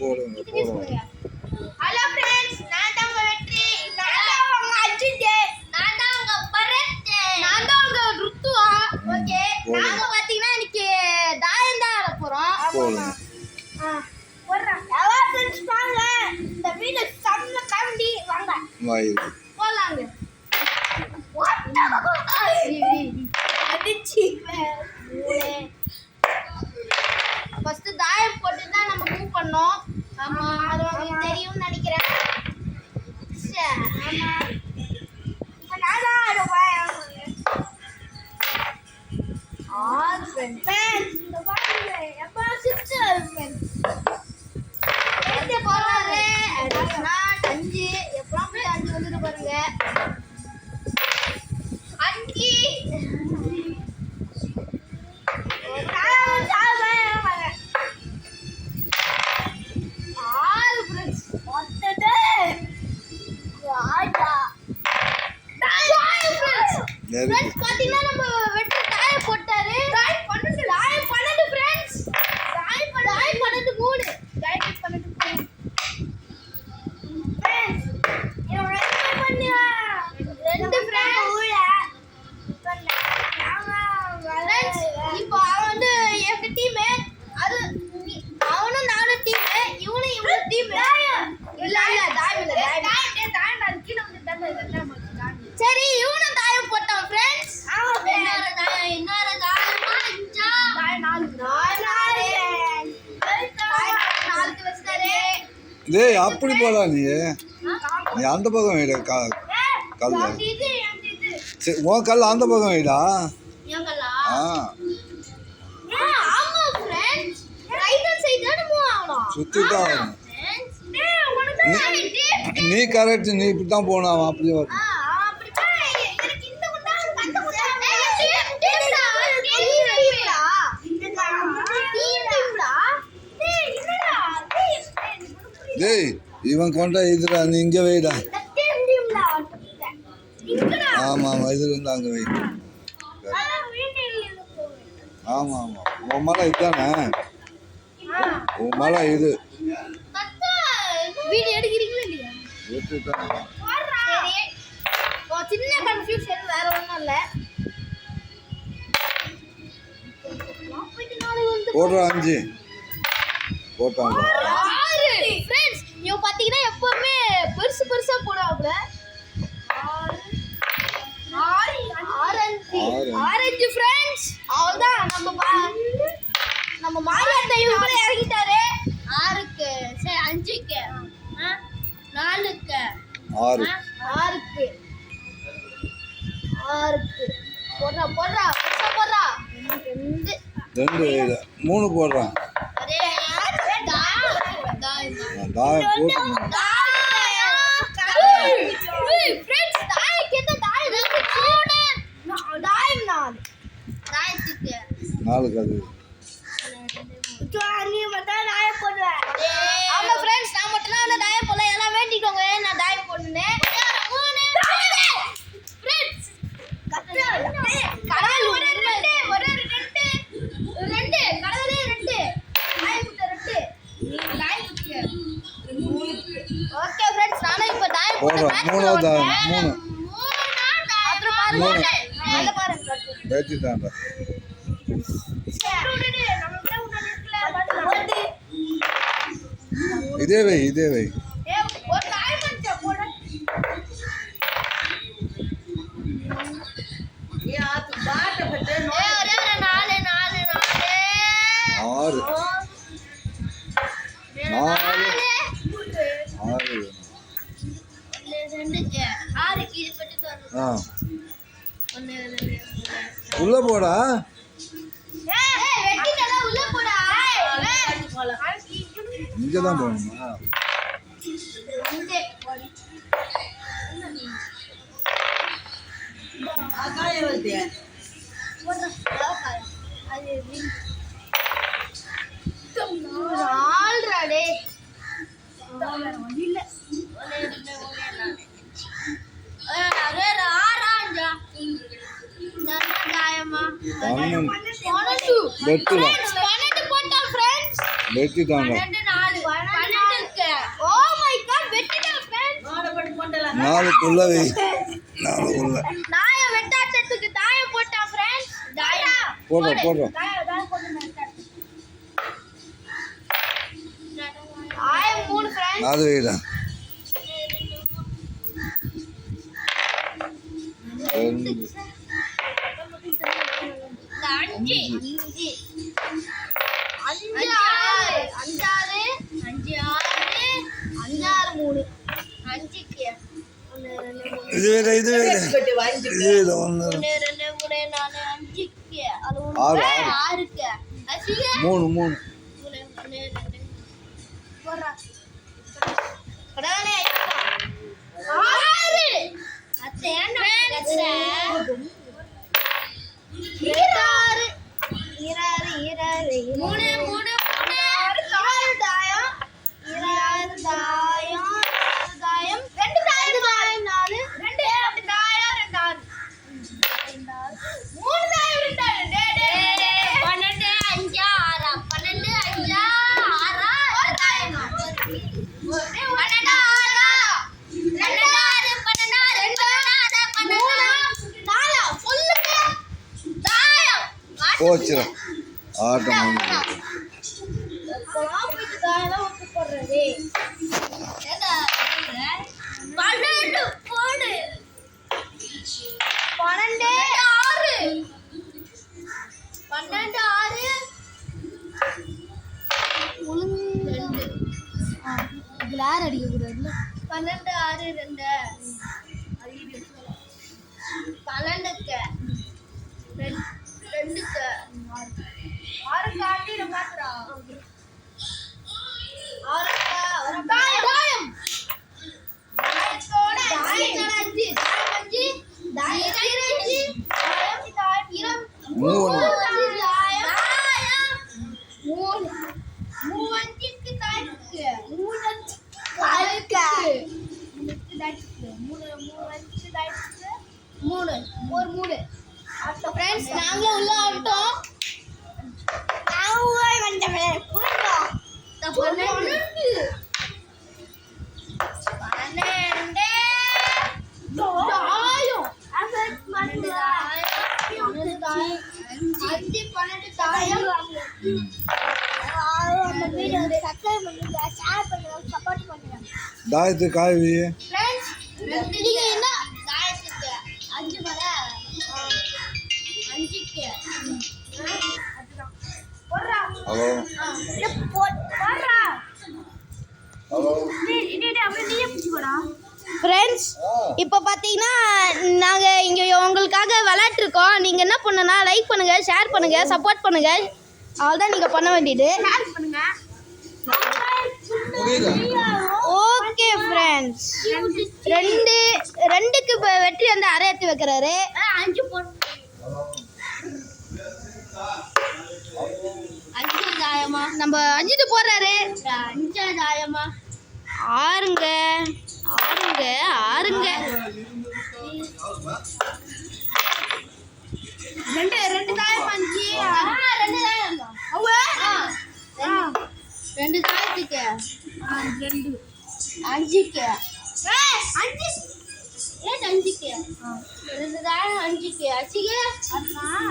போடுங்க போடுங்க. Hello friends, நான் தான் உங்க வெற்றி, நான் தான் உங்க அஜித், நான் தான் உங்க பரத், நான் தான் உங்க ருத்துவா. ஓகே, நாங்க பாத்தீங்கன்னா இன்னைக்கு தாயம் தான் ஆட போறோம். போடுங்க. போறா. எல்லா फ्रेंड्स வாங்க. இந்த வீடியோ செம்ம காமெடி வாங்க. வாய். போலாங்க. அடிச்சி. ஃபர்ஸ்ட் தாயம் போட்டு தான் நம்ம மூவ் பண்ணோம். ஆமா, அது உங்களுக்கு தெரியும்னு நினைக்கிறேன். ஆமா, நான் தான் ஆடுவேன். இந்த பாருங்க, எப்பா சிக்ஸர் போறாரு. அடிச்சுனா 5 எப்பலாம் போய் 5 வந்துட்டு பாருங்க. 5 फ्रेंड्स பாத்தீங்கன்னா நம்ம வெற்றி தாய போட்டாரு. தாய் 12 फ्रेंड्स. தாய் 12 3. தாய் 12 3. फ्रेंड्स இது ரெண்டு பண்ணியா. 2 फ्रेंड्स ஊள. फ्रेंड्स இப்போ அவன் வந்து எங்க டீம். அது அவனும் நானும் டீம். இவனும் இவங்க டீம். இல்ல தாய் நான் கீழ வந்து தண்ணி சரி இவனும் தாயம் போட்டான் फ्रेंड्स. இன்னொரு தாயமா அஞ்சா தாய் 4 வச்சாரே. டேய் அப்படி போடா நீ அந்த பக்கம் வைடா கல்ல. இது சரி உன் கல்ல அந்த பக்கம் வைடா. ஏங்கலா ஆ ஆமா फ्रेंड्स ரைட் சைடு தான் மூவ் ஆகணும். சுத்திட்டா फ्रेंड्स டேய் உனக்கு தான் நீ கரெக்ட். நீ இப்படி தான் போனா அப்படி வர. அப்படி பா எனக்கு இந்த குண்டா அந்த குண்டா டீம்டா டீம்டா டேய் என்னடா டேய் இவன் கொண்டா இதுடா நீ இங்கே வைடா. டீம்டா இங்கடா. ஆமாம் ஆமாம் இது இருந்து அங்கே வை. ஆமாம் ஆமாம் உன் மலை இதுதானே. உன் மலை இது வீடியோ எடுக்கிறீங்களா இல்லையா? எடுத்துட்டாங்க. சரி ஓ சின்ன கன்ஃபியூஷன் வேற ஒண்ணும் இல்ல. போடுறா 5 போட்டாங்க. 6 फ्रेंड्स நீங்க பாத்தீங்கன்னா எப்பவுமே பெருசா போடுவாங்க. 6 फ्रेंड्स அவ்வளவுதான். நம்ம மாரியாத்தா இவரே இறங்கிட்டாரு. 6க்கு சரி 5க்கு 4க்கு 6 6க்கு போடுறா பெருசா போடுறா. 2 வைடா 3 போடுறான். தாயம் போட்டு फ्रेंड्स தாய் கேட்ட தாய் 4 கது. நீ மட்டும் தாயம் போடுவ. ஆமா फ्रेंड्स நான் மட்டும் தான் தாயம் போடல. எல்லாம் வேண்டிக்கோங்க நான் தாயம் போடுனேன். 3 फ्रेंड्स கடவுள் ஒரு 2 கடவுளே 2 தாயம் போட்ட 2 நீ தாயம் போட்டியா. ஓகே फ्रेंड्स நானும் இப்ப தாயம் போடுறோம். 3 தாயம் 3 அப்புறம் பாருங்க நல்ல பாருங்க ஏற்றிட்டான்டா. இதே வை இதே வை. ஒரு தாயம் பண்ண போட யாத்து பாட்ட பட்ட ஒரே 4 6 ஆ உள்ள போடா. இங்கே தான் போகணுமா? வெட்டிட்டாங்க. 4க்குள்ள வை 4க்குள்ள தாயம் வெட்டாட்டத்துக்கு தாயம் போட்டான் ஃப்ரெண்ட்ஸ். தாயம் போடுறோம் தாயம் போட்டு தாயம் 3 ஃப்ரெண்ட்ஸ். அது வைடா 2 அஞ்சு மூணு அஞ்சுக்கு இது வேற இது வேற 1 2 3 4 அஞ்சுக்கு அது 6 ஆறுக்கு அசிங்க 3 போறா கடவுளே 6 அத்தை என்ன கத்துற 3 தாயம் 2 தாயம் 4 2 தாயம் 2 6 3 தாயம் 2 12 5 6 12 5 6 தாயம் 12 போச்சுடா ஆட்டம் போடுறது 12 போடு 12 6 12 6 கிளார் அடிக்க கூடாதுல 12 6 2 12க்கு 2க்கு 6 காட்டி பாக்குறா 6 தாயம் நாங்களும் உள்ள ஆட்டோம் 12 தாயம் தாயத்து காய்வி நீங்க என்ன தாயத்துக்கு 5 வர 5க்கு போடுறா ஹலோ போடுறா ஹலோ ஃப்ரெண்ட்ஸ் இப்போ பார்த்தீங்கன்னா நாங்கள் இங்கே உங்களுக்காக விளையாட்டுருக்கோம். நீங்கள் என்ன பண்ணுன்னா லைக் பண்ணுங்கள், ஷேர் பண்ணுங்கள், சப்போர்ட் பண்ணுங்கள். அவ்வளோதான் நீங்கள் பண்ண வேண்டியது. ஓகே ஃப்ரெண்ட்ஸ் 2க்கு இப்போ வெற்றி வந்து அரை எடுத்து வைக்கிறாரு. 5 தாயமா நம்ம 5 போடுறாரு. 5 தாயமா 6ங்க 6 2 தாயம் 5 2 தாயம் 2 தாயத்துக்கு 2 5க்கு 5 5க்கு 2 தாயம் 5க்கு அச்சிக்கு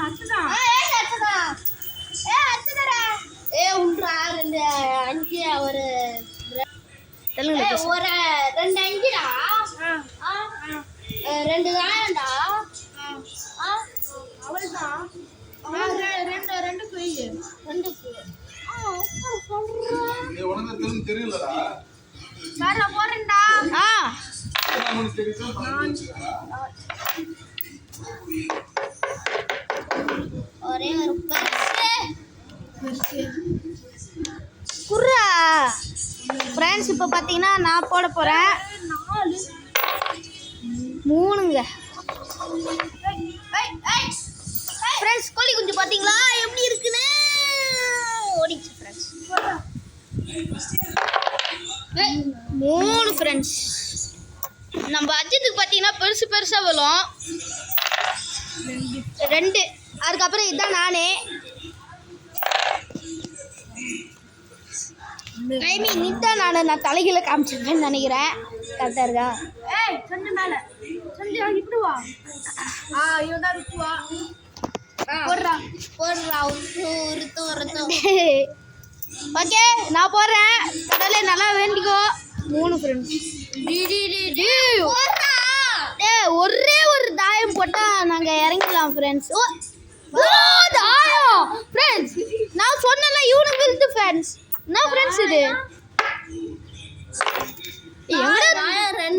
அச்சுதான் உன்றா 2 5 ஒரு ஒரு 2 5டா 2 தாயம்டா அவ்வளவுதான் 2 குயி 2 நீ உனக்கு தெரியலடா சார் நான் போறேன்டா ஒரே ஒரு பர்ஸ் குர்ரா ஃப்ரெண்ட்ஸ் இப்போ பார்த்தீங்கன்னா நான் போட போகிறேன் 3ங்க ஃப்ரெண்ட்ஸ் கோழி குஞ்சு பார்த்தீங்களா எப்படி இருக்குன்னு ஓடிச்சு ஃப்ரெண்ட்ஸ் 3 ஃப்ரெண்ட்ஸ் நம்ம அஜித்துக்கு பார்த்தீங்கன்னா பெருசாக விழும் 2 அதுக்கப்புறம் இதுதான் நானே ஐ மீன் இதுதான் நான் தலைகீழ காமிச்சிருக்கேன்னு நினைக்கிறேன். கரெக்டாக இருக்கா? டேய் சஞ்சு மேல சஞ்சு இப்படி வா இவன் தான் ருத்துவா போடுறா ஓகே நான் போடுறேன் கடவுளே நல்லா வேண்டிக்கோ 3 ஃப்ரெண்ட்ஸ் ஒரே ஒரு தாயம் போட்டா நாங்க இறங்கிடலாம் ஃப்ரெண்ட்ஸ் தாயம் ஃப்ரெண்ட்ஸ் நான் சொன்னல இவனுக்கு விழுந்து ஃப்ரெண்ட்ஸ் நான் ஃப்ரெண்ட்ஸ் இது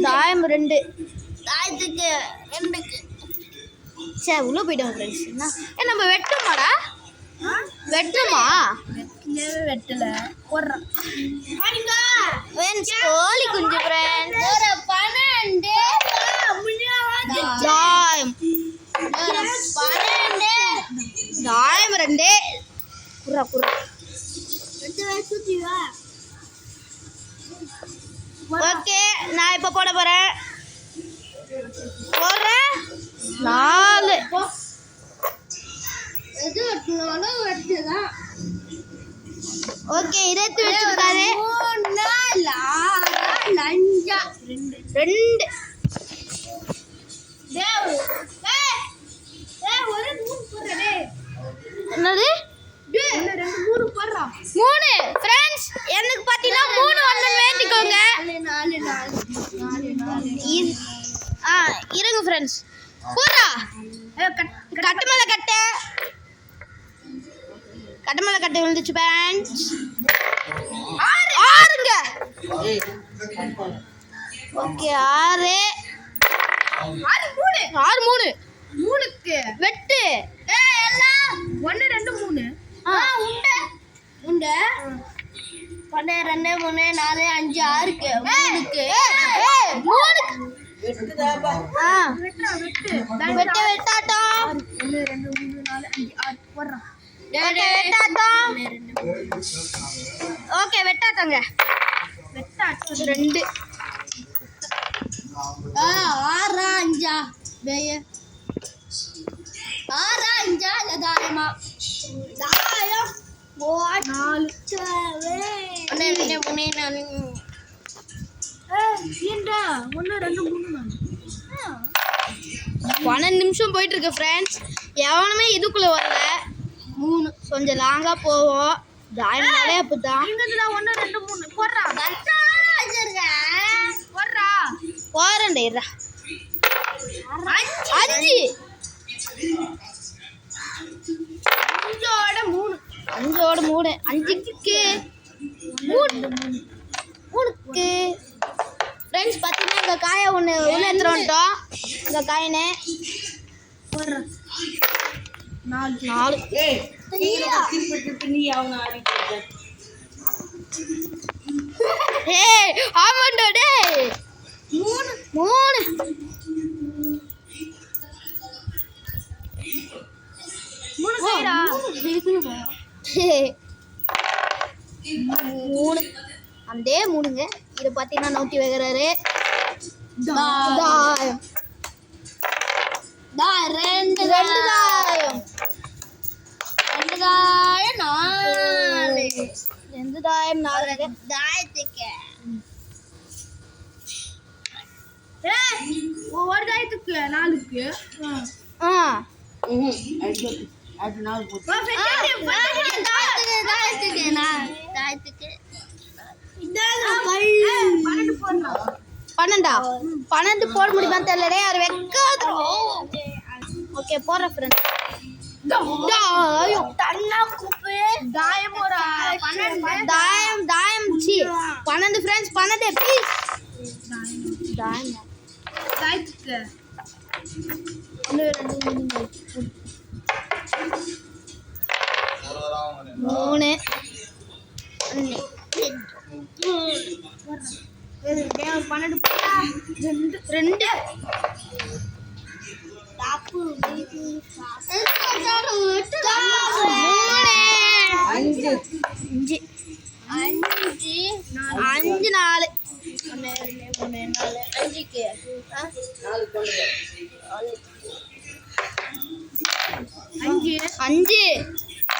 தாயம் 2 தாயத்துக்கு 2க்கு சரி உள்ள போயிட்டோம் ஃப்ரெண்ட்ஸ் என்ன நம்ம வெட்டுமாடா வெட்டுமா வெட்டல போடுறோம் ஃப்ரெண்ட்ஸ் கோழி குஞ்சு ஃப்ரெண்ட்ஸ் ஒரு 12 தாயம் 12 தாயம் 2 குறா குறா ஓகே நான் இப்ப போட போறேன் 4 எது வெட்டணும் வெட்டுதான் ஓகே இதைத்து வச்சிருக்காரு 2 என்னது 3 ஃப்ரெண்ட்ஸ் எனக்கு பாத்தீங்கன்னா 3 வந்து வேண்டிக்கோங்க 4 இருங்க ஃப்ரெண்ட்ஸ் போறா கட்டுமலை கட்டை விழுந்துச்சு ஃப்ரெண்ட்ஸ் 6ங்க ஓகே 6 3 3க்கு வெட்டு எல்லாம் 1 2 3 உண்டு 1 2 3 4 5 6க்கு 3க்கு 3க்கு வெட்டாட்டம் 1 2 3 4 5 6 போடுறோம் ஓகே வெட்டாட்டங்க 2 6 5 வேய 6 5 தாயமா தாயம் 4 12 நிமிஷம் போயிட்டு இருக்கு ஃப்ரெண்ட்ஸ் எவனுமே இதுக்குள்ள வரல 3 கொஞ்சம் லாங்கா போவோம் தாயம்னாலே அப்படிதான் 1 2 3 போடுறா போறேன்டா 5 5ஓட 3 5க்கு 3க்கு ஃப்ரெண்ட்ஸ் பார்த்தீங்கன்னா இந்த காயை ஒன்று உள்ள எடுத்துட்டு வந்துட்டோம் இந்த காயினை 4 ஏய் ஆமாண்டா டேய் 3 செய்டா 3 அந்தே 3ங்க இது பாத்தீங்கன்னா நோக்கி வைக்கிறாரு தாயம் 2 தாயம் 2 தாயம் 4 தாயத்துக்கு ஒரு தாயத்துக்கு 4க்கு பன்னெண்டா 12 போட முடியுமா தெரியல அது வைக்காது ஓகே போற ஃப்ரெண்ட் தாயம் சி 12 ஃப்ரெண்ட்ஸ் 12 ப்ளீஸ் தாயத்துக்கு 3 12 2 5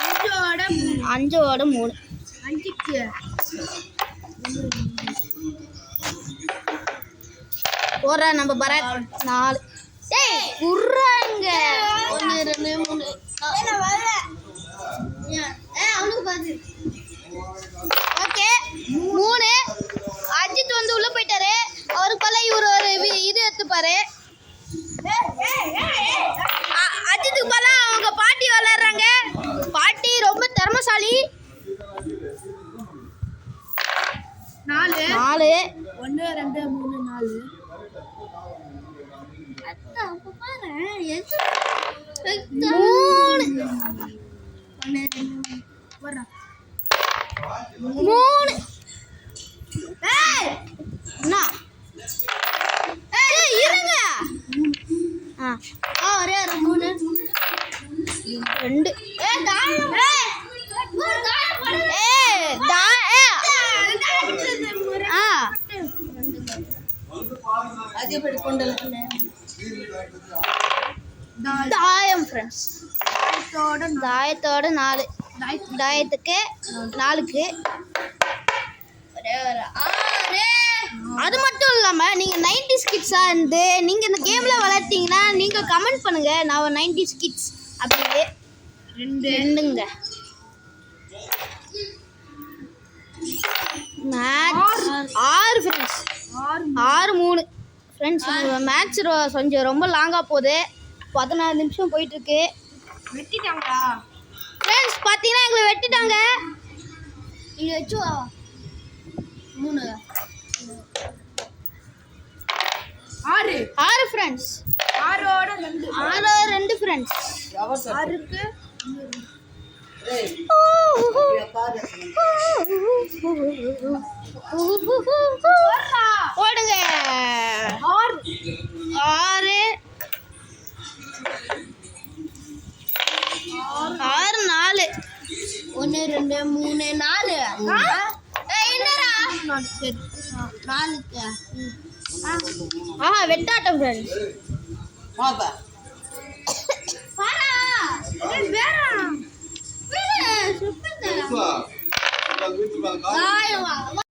4 5ஓட 3 5க்கு போடுற நம்ம பராக் 4 டேய் குர்றாங்க 1 2 3 அவனுக்கு பாத்து ஓகே 3 அஜித் வந்து உள்ள போயிட்டாரு அவருக்கு பல இவர் ஒரு இது எடுத்துப்பாரு அஜித்துக்கு பல அவங்க பாட்டி விளையாடுறாங்க பாட்டி ரொம்ப திறமைசாலி 4 1 2 3 4 அத்தா அப்ப பாரு 3 ஏய் அண்ணா ஏய் இருங்க ஒரே 3 2 ஏய் தாயம் தாயம் ஃப்ரெண்ட்ஸ் தாயத்தோட 4 தாயத்துக்கு 4க்கு அது மட்டும் இல்லாமல் நீங்கள் 90s கிட்ஸாக இருந்து நீங்கள் இந்த கேமில் விளையாட்டிங்கன்னா நீங்கள் கமெண்ட் பண்ணுங்கள் நான் ஒரு 90s கிட்ஸ் அப்படியே 2ங்க மேட்ச் 6 ஃப்ரெண்ட்ஸ் 6-3 ஃப்ரெண்ட்ஸ் மேட்ச் கொஞ்சம் ரொம்ப லாங்காக போகுது 16 நிமிஷம் போயிட்டுருக்கு வெட்டிட்டாங்களா ஃப்ரெண்ட்ஸ் பார்த்தீங்கன்னா எங்களை வெட்டிட்டாங்க இங்கே வச்சு 3 6 ஃப்ரெண்ட்ஸ் 6 ஃப்ரெண்ட்ஸ் 6க்கு ஓடுங்க 6 4 1 2 3 4 என்னடா 4க்கு வெட்டாட்டம் ஃப்ரெண்ட்ஸ்